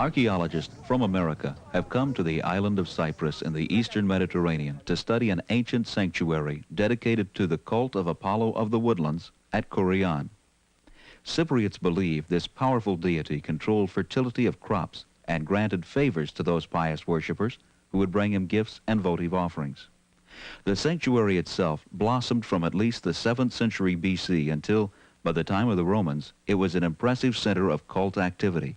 Archaeologists from America have come to the island of Cyprus in the eastern Mediterranean to study an ancient sanctuary dedicated to the cult of Apollo of the woodlands at Kourion. Cypriots believe this powerful deity controlled fertility of crops and granted favors to those pious worshippers who would bring him gifts and votive offerings. The sanctuary itself blossomed from at least the 7th century BC until, by the time of the Romans, it was an impressive center of cult activity,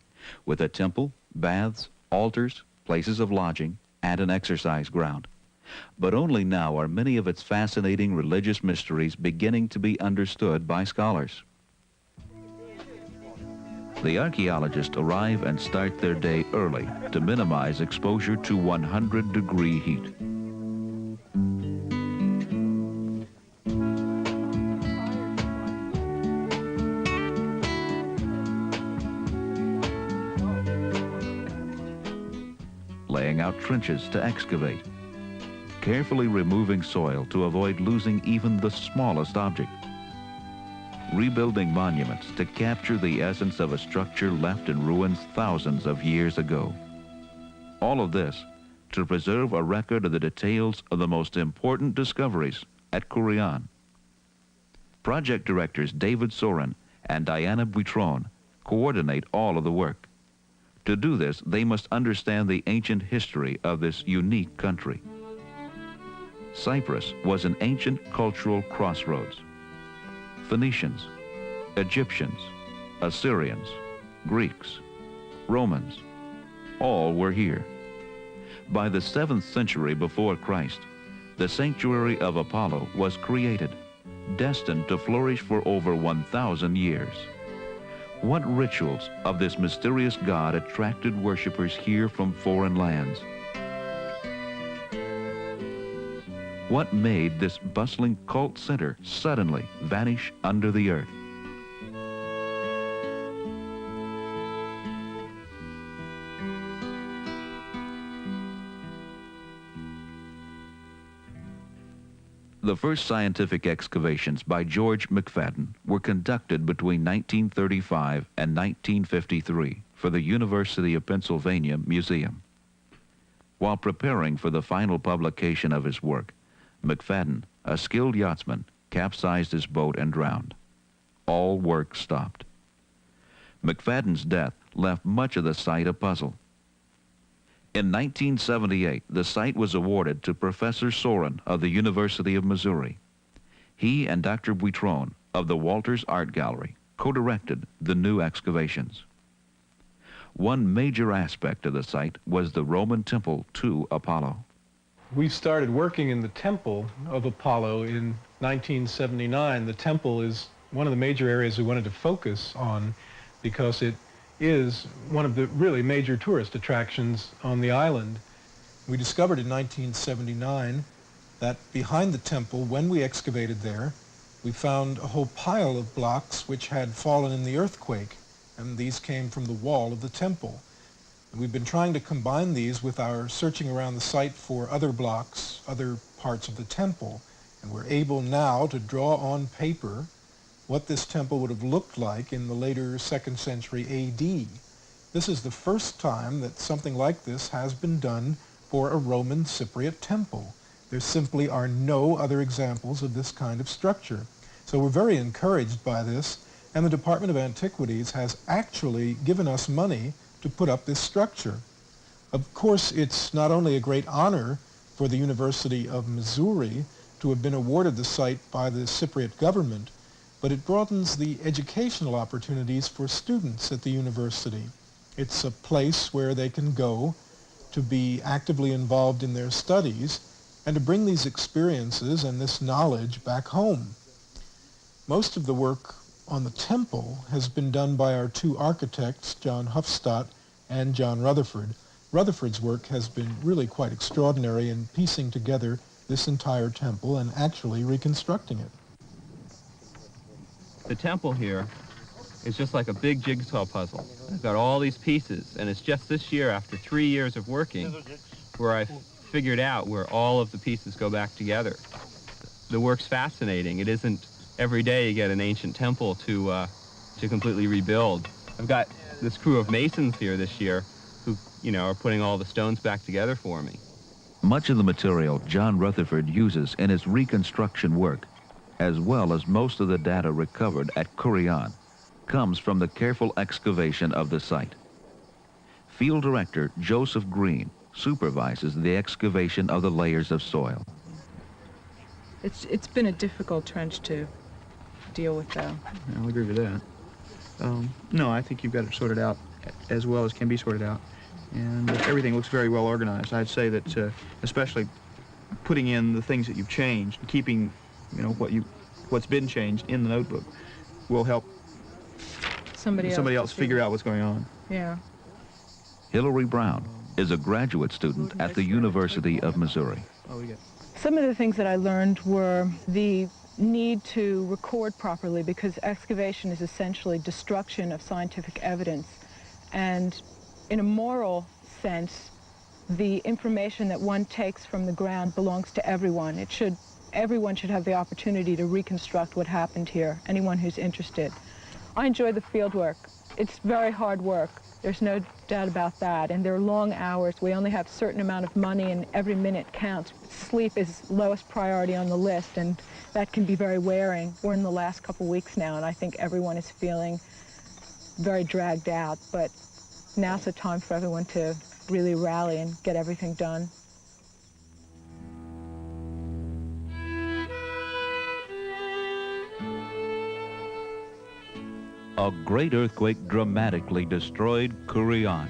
with a temple, baths, altars, places of lodging, and an exercise ground. But only now are many of its fascinating religious mysteries beginning to be understood by scholars. The archaeologists arrive and start their day early to minimize exposure to 100-degree heat. Laying out trenches to excavate, carefully removing soil to avoid losing even the smallest object, rebuilding monuments to capture the essence of a structure left in ruins thousands of years ago. All of this to preserve a record of the details of the most important discoveries at Kourion. Project directors David Soren and Diana Buitron coordinate all of the work. To do this, they must understand the ancient history of this unique country. Cyprus was an ancient cultural crossroads. Phoenicians, Egyptians, Assyrians, Greeks, Romans, all were here. By the 7th century before Christ, the sanctuary of Apollo was created, destined to flourish for over 1,000 years. What rituals of this mysterious god attracted worshippers here from foreign lands? What made this bustling cult center suddenly vanish under the earth? The first scientific excavations by George McFadden were conducted between 1935 and 1953 for the University of Pennsylvania Museum. While preparing for the final publication of his work, McFadden, a skilled yachtsman, capsized his boat and drowned. All work stopped. McFadden's death left much of the site a puzzle. In 1978, the site was awarded to Professor Soren of the University of Missouri. He and Dr. Buitron of the Walters Art Gallery co-directed the new excavations. One major aspect of the site was the Roman temple to Apollo. We started working in the temple of Apollo in 1979. The temple is one of the major areas we wanted to focus on because it is one of the really major tourist attractions on the island. We discovered in 1979 that behind the temple, when we excavated there, we found a whole pile of blocks which had fallen in the earthquake, and these came from the wall of the temple. And we've been trying to combine these with our searching around the site for other blocks, other parts of the temple, and we're able now to draw on paper what this temple would have looked like in the later 2nd century AD. This is the first time that something like this has been done for a Roman Cypriot temple. There simply are no other examples of this kind of structure. So we're very encouraged by this, and the Department of Antiquities has actually given us money to put up this structure. Of course, it's not only a great honor for the University of Missouri to have been awarded the site by the Cypriot government, but it broadens the educational opportunities for students at the university. It's a place where they can go to be actively involved in their studies and to bring these experiences and this knowledge back home. Most of the work on the temple has been done by our two architects, John Hufstadt and John Rutherford. Rutherford's work has been really quite extraordinary in piecing together this entire temple and actually reconstructing it. The temple here is just like a big jigsaw puzzle. I've got all these pieces, and it's just this year, after 3 years of working, where I've figured out where all of the pieces go back together. The work's fascinating. It isn't every day you get an ancient temple to completely rebuild. I've got this crew of masons here this year who, are putting all the stones back together for me. Much of the material John Rutherford uses in his reconstruction work, as well as most of the data recovered at Kurian, comes from the careful excavation of the site. Field Director Joseph Green supervises the excavation of the layers of soil. It's been a difficult trench to deal with, though. I'll agree with that. No, I think you've got it sorted out as well as can be sorted out. And everything looks very well organized. I'd say that especially putting in the things that you've changed, keeping what's been changed in the notebook will help somebody else figure out what's going on. Yeah. Hillary Brown is a graduate student at the University of Missouri. Some of the things that I learned were the need to record properly, because excavation is essentially destruction of scientific evidence. And in a moral sense, the information that one takes from the ground belongs to everyone. Everyone should have the opportunity to reconstruct what happened here, anyone who's interested. I enjoy the field work. It's very hard work. There's no doubt about that. And there are long hours. We only have a certain amount of money, and every minute counts. Sleep is lowest priority on the list, and that can be very wearing. We're in the last couple weeks now, and I think everyone is feeling very dragged out. But now's the time for everyone to really rally and get everything done. A great earthquake dramatically destroyed Kurian.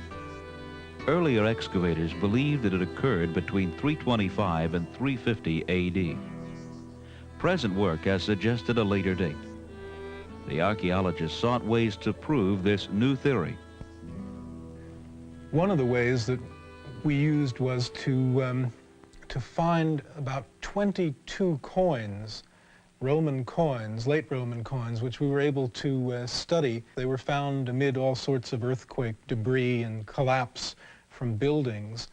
Earlier excavators believed that it occurred between 325 and 350 AD. Present work has suggested a later date. The archaeologists sought ways to prove this new theory. One of the ways that we used was to find about 22 coins, Roman coins, late Roman coins, which we were able to study. They were found amid all sorts of earthquake debris and collapse from buildings.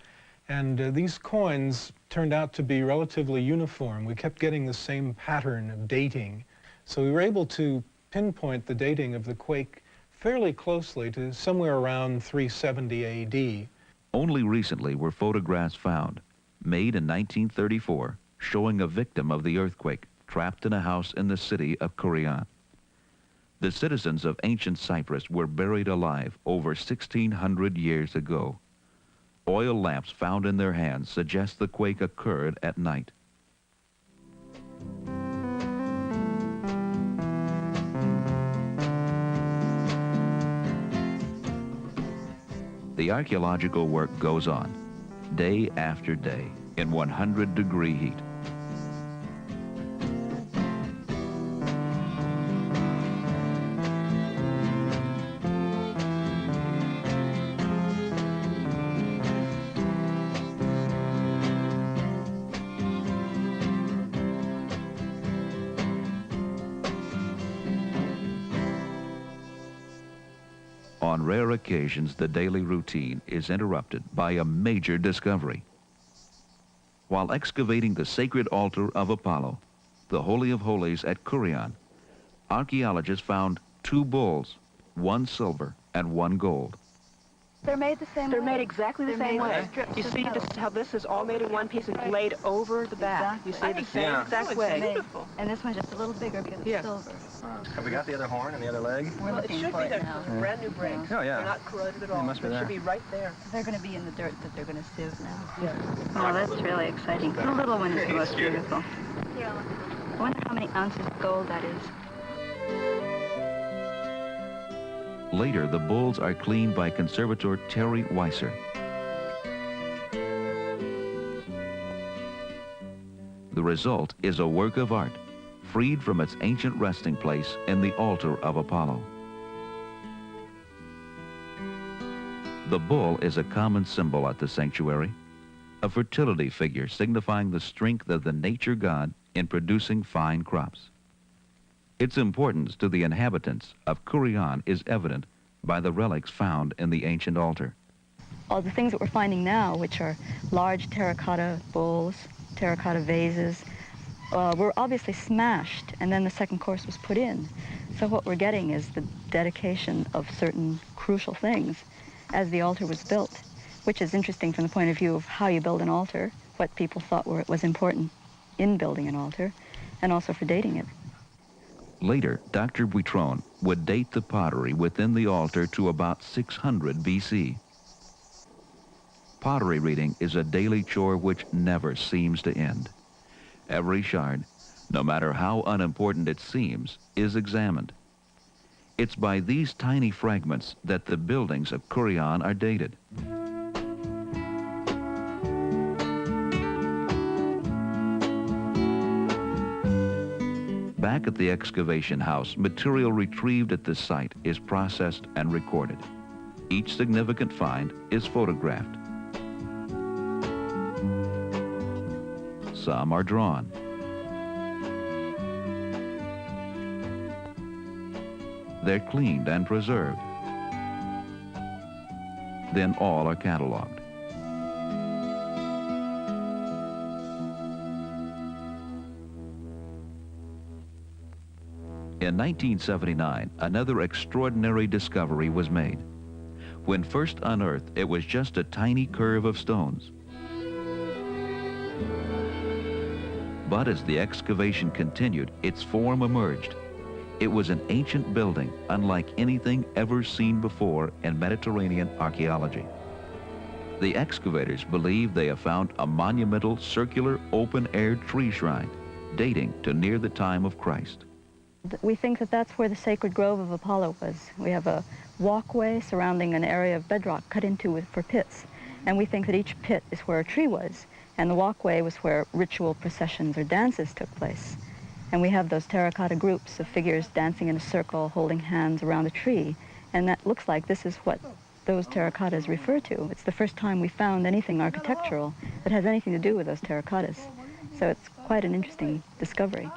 And these coins turned out to be relatively uniform. We kept getting the same pattern of dating. So we were able to pinpoint the dating of the quake fairly closely to somewhere around 370 AD. Only recently were photographs found, made in 1934, showing a victim of the earthquake trapped in a house in the city of Kurian. The citizens of ancient Cyprus were buried alive over 1,600 years ago. Oil lamps found in their hands suggest the quake occurred at night. The archaeological work goes on, day after day, in 100-degree heat. On rare occasions, the daily routine is interrupted by a major discovery. While excavating the sacred altar of Apollo, the Holy of Holies at Kurian, archaeologists found 2 bulls, 1 silver and 1 gold. They're made the same way. They're made exactly the same way. You see this how this is all made in one piece and laid over the back. Exactly. You see the same exact way. Beautiful. And this one's just a little bigger because it's silver. Have we got the other horn and the other leg? We're looking It should for be it there. now. Brand new brakes. Oh, yeah. They're not corroded at all. It must be It there. should be right there. They're going to be in the dirt that they're going to sieve now. Yeah. Oh, that's really exciting. The little one is the most beautiful. I wonder how many ounces of gold that is. Later, the bulls are cleaned by conservator Terry Weiser. The result is a work of art, freed from its ancient resting place in the altar of Apollo. The bull is a common symbol at the sanctuary, a fertility figure signifying the strength of the nature god in producing fine crops. Its importance to the inhabitants of Kurian is evident by the relics found in the ancient altar. All the things that we're finding now, which are large terracotta bowls, terracotta vases, were obviously smashed, and then the second course was put in. So what we're getting is the dedication of certain crucial things as the altar was built. which is interesting from the point of view of how you build an altar, what people thought was important in building an altar, and also for dating it. Later, Dr. Buitron would date the pottery within the altar to about 600 BC. Pottery reading is a daily chore which never seems to end. Every shard, no matter how unimportant it seems, is examined. It's by these tiny fragments that the buildings of Kurion are dated. Back at the excavation house, material retrieved at the site is processed and recorded. Each significant find is photographed. Some are drawn. They're cleaned and preserved. Then all are cataloged. In 1979, another extraordinary discovery was made. When first unearthed, it was just a tiny curve of stones. But as the excavation continued, its form emerged. It was an ancient building, unlike anything ever seen before in Mediterranean archaeology. The excavators believe they have found a monumental circular open-air tree shrine dating to near the time of Christ. We think that that's where the sacred grove of Apollo was. We have a walkway surrounding an area of bedrock cut into for pits, and we think that each pit is where a tree was, and the walkway was where ritual processions or dances took place. And we have those terracotta groups of figures dancing in a circle, holding hands around a tree, and that looks like this is what those terracottas refer to. It's the first time we found anything architectural that has anything to do with those terracottas. So it's quite an interesting discovery.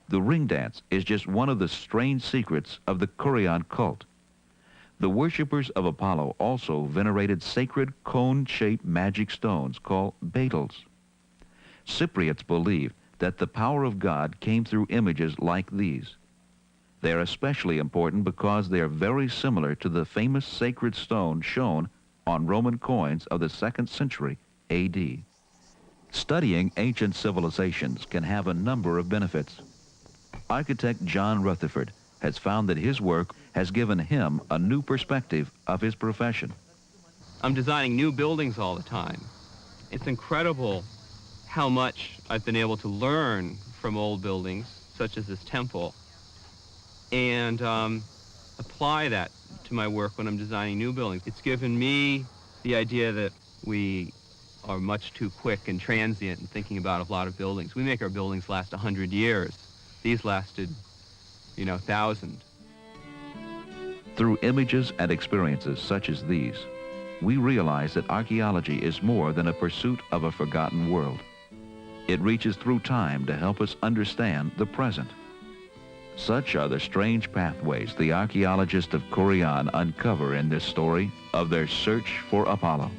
The ring dance is just one of the strange secrets of the Kurion cult. The worshippers of Apollo also venerated sacred cone-shaped magic stones called beetles. Cypriots believe that the power of God came through images like these. They are especially important because they are very similar to the famous sacred stone shown on Roman coins of the 2nd century AD. Studying ancient civilizations can have a number of benefits. Architect John Rutherford has found that his work has given him a new perspective of his profession. I'm designing new buildings all the time. It's incredible how much I've been able to learn from old buildings, such as this temple, and apply that to my work when I'm designing new buildings. It's given me the idea that we are much too quick and transient in thinking about a lot of buildings. We make our buildings last 100 years. These lasted, 1,000. Through images and experiences such as these, we realize that archaeology is more than a pursuit of a forgotten world. It reaches through time to help us understand the present. Such are the strange pathways the archaeologists of Kurion uncover in this story of their search for Apollo.